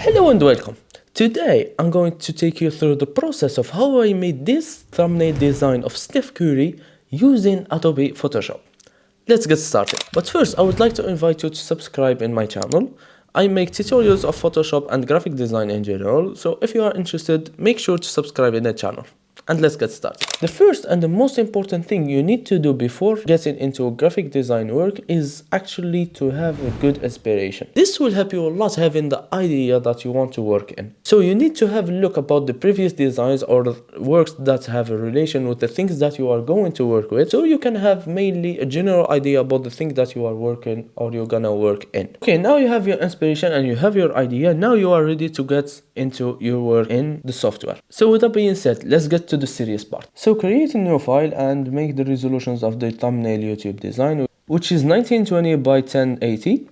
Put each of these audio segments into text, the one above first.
Hello and welcome. Today I'm going to take you through the process of how I made this thumbnail design of Steph Curry using Adobe Photoshop. Let's get started. But first I would like to invite you to subscribe in my channel. I make tutorials of Photoshop and graphic design in general, so if you are interested, make sure to subscribe in the channel. And let's get started. The first and the most important thing you need to do before getting into graphic design work is actually to have a good inspiration. This will help you a lot having the idea that you want to work in. So you need to have a look about the previous designs or works that have a relation with the things that you are going to work with, so you can have mainly a general idea about the thing that you are working or you're gonna work in. Okay, now you have your inspiration and you have your idea. Now you are ready to get into your work in the software. So with that being said, let's get to the serious part. So create a new file and make the resolutions of the thumbnail YouTube design, which is 1920 by 1080.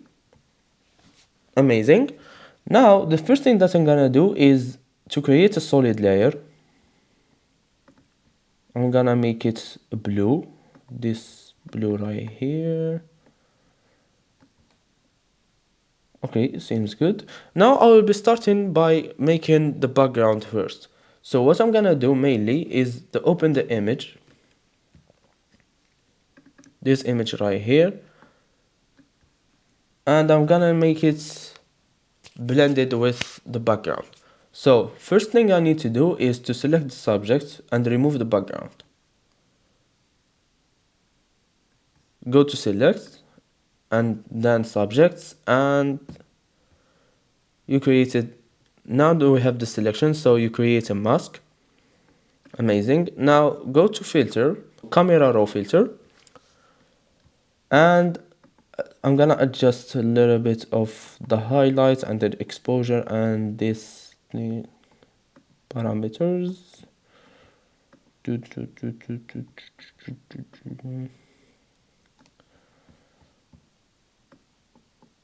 Amazing. Now the first thing that I'm gonna do is to create a solid layer. I'm gonna make it blue, this blue right here. Okay, seems good. Now I will be starting by making the background first. So what I'm gonna do mainly is to open the image, this image right here, and I'm gonna make it blended with the background. So first thing I need to do is to select the subject and remove the background. Go to select and then subjects, and you created. Now that we have the selection, so you create a mask. Amazing. Now go to filter, camera raw filter, and I'm gonna adjust a little bit of the highlights and the exposure and this parameters.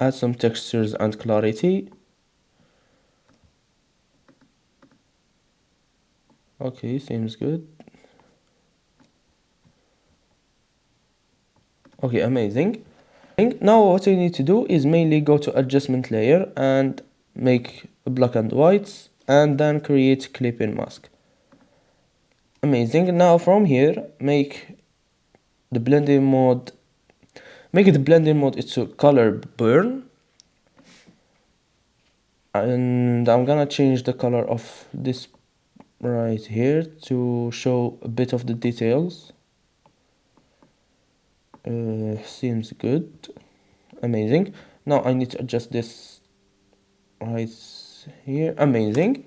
Add some textures and clarity. Okay, seems good. Okay, amazing. Now what you need to do is mainly go to adjustment layer and make black and white, and then create clipping mask. Amazing. Now from here make the blending mode, make it blending mode into color burn, and I'm gonna change the color of this right here to show a bit of the details. Seems good. Amazing. Now I need to adjust this right here. Amazing.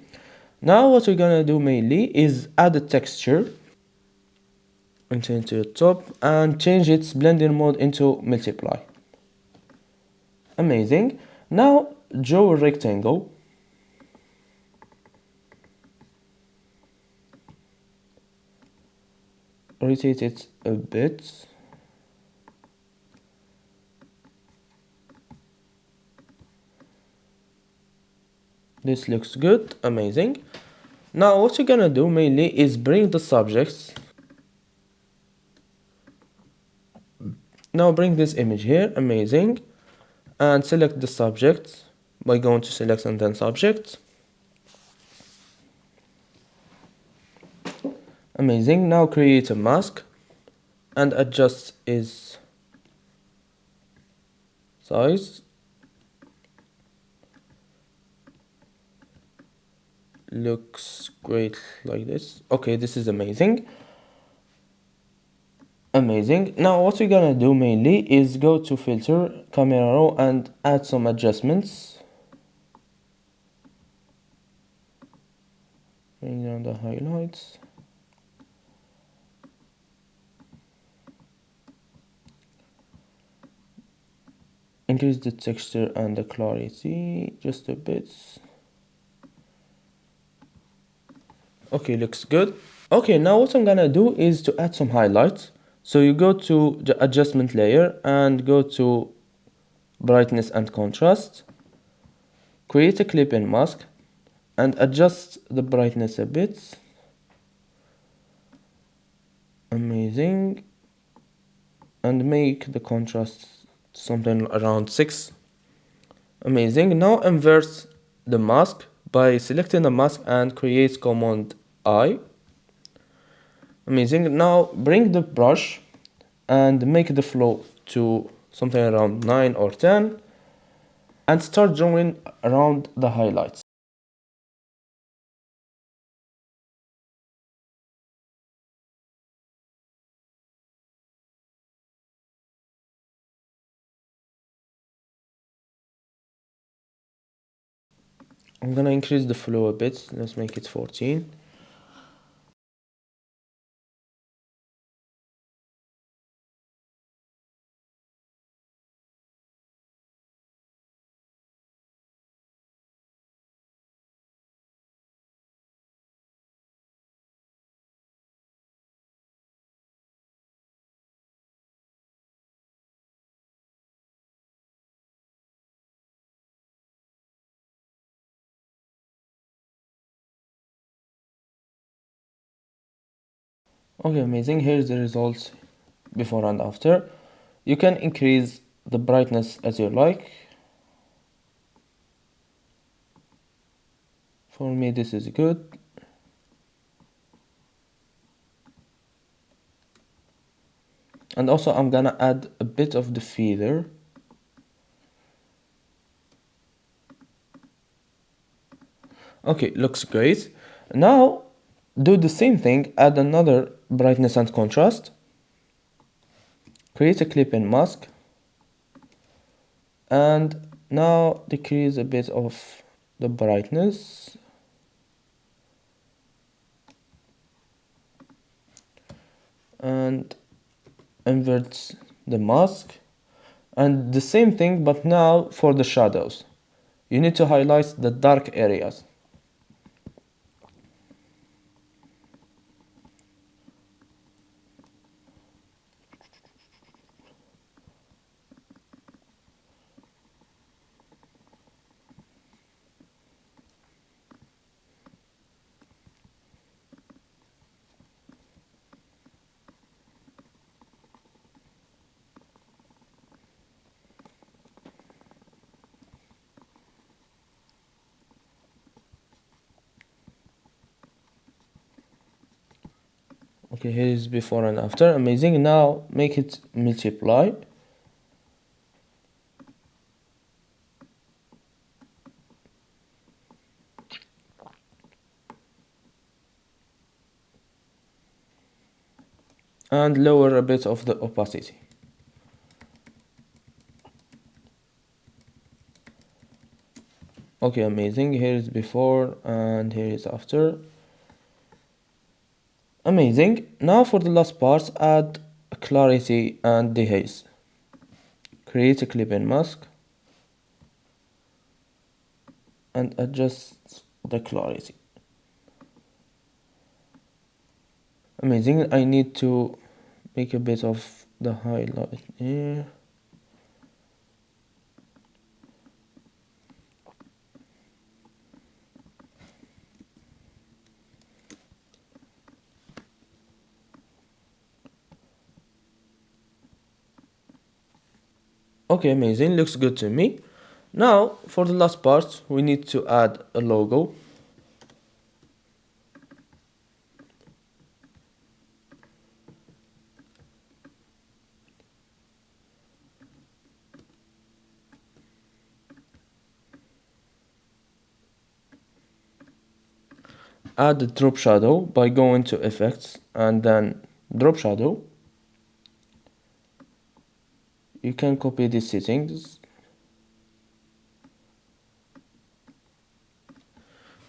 Now what we're gonna do mainly is add a texture into the top and change its blending mode into multiply. Amazing. Now draw a rectangle. Rotate it a bit. This looks good. Amazing. Now what you're gonna do mainly is bring the subjects. Now bring this image here. Amazing. And select the subject by going to select and then subject. Amazing. Now create a mask and adjust its size. Looks great like this. Okay, this is amazing. Amazing. Now what we're gonna do mainly is go to filter, camera raw, and add some adjustments. Bring down the highlights. Increase the texture and the clarity just a bit. Okay, looks good. Okay, now what I'm gonna do is to add some highlights. So you go to the adjustment layer and go to brightness and contrast. Create a clip-in mask and adjust the brightness a bit. Amazing. And make the contrast something around 6. Amazing. Now invert the mask by selecting the mask and create command I. Amazing. Now bring the brush and make the flow to something around 9 or 10 and start drawing around the highlights. I'm gonna increase the flow a bit. Let's make it 14. Okay, amazing. Here's the results before and after. You can increase the brightness as you like. For me, this is good. And also, I'm gonna add a bit of the feather. Okay, looks great. Now, do the same thing, add another brightness and contrast. Create a clip and mask. And now decrease a bit of the brightness. And invert the mask. And the same thing, but now for the shadows. You need to highlight the dark areas. Okay, here is before and after. Amazing. Now make it multiply. And lower a bit of the opacity. Okay, amazing. Here is before and here is after. Amazing. Now for the last part, add clarity and dehaze. Create a clip and mask and adjust the clarity. Amazing. I need to make a bit of the highlight here. Okay, amazing. Looks good to me. Now for the last part, we need to add a logo. Add the drop shadow by going to effects and then drop shadow. You can copy these settings.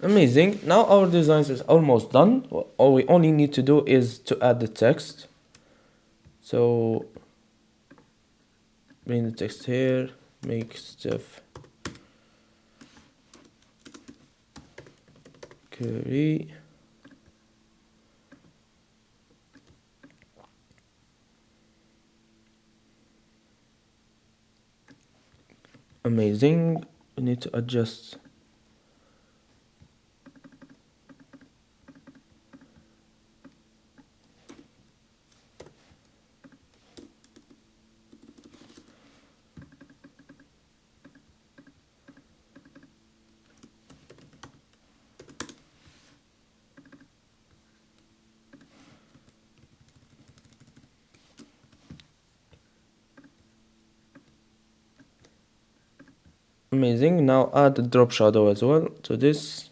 Amazing. Now our design is almost done. All we only need to do is to add the text. So bring the text here, make Steph Curry. Amazing. We need to adjust. Amazing. Now add the drop shadow as well to this.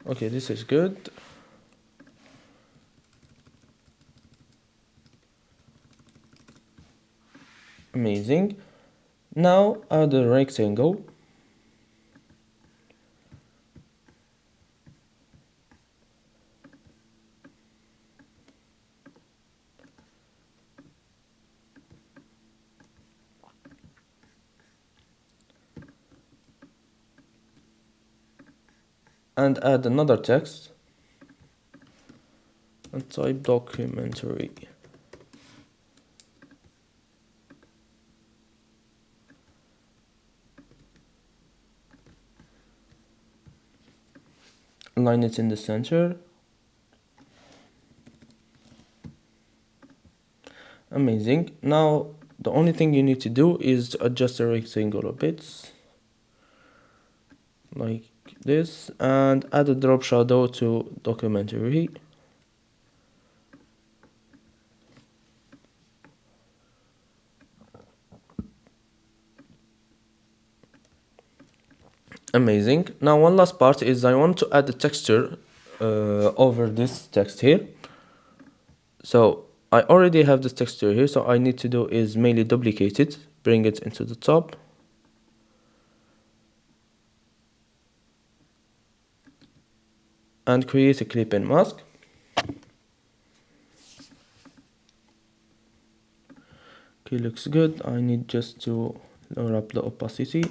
Okay, this is good. Amazing. Now add a rectangle. And add another text and type documentary. Align it in the center. Amazing. Now the only thing you need to do is to adjust the rectangle a bit, like this, and add a drop shadow to documentary. Amazing. Now one last part is I want to add the texture over this text here. So I already have this texture here, so I need to do is mainly duplicate it, bring it into the top, and create a clip-in mask. Okay, looks good. I need just to lower up the opacity.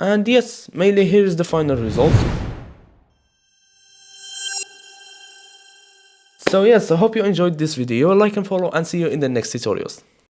And yes, mainly here is the final result. So yes, I hope you enjoyed this video. Like and follow, and see you in the next tutorials.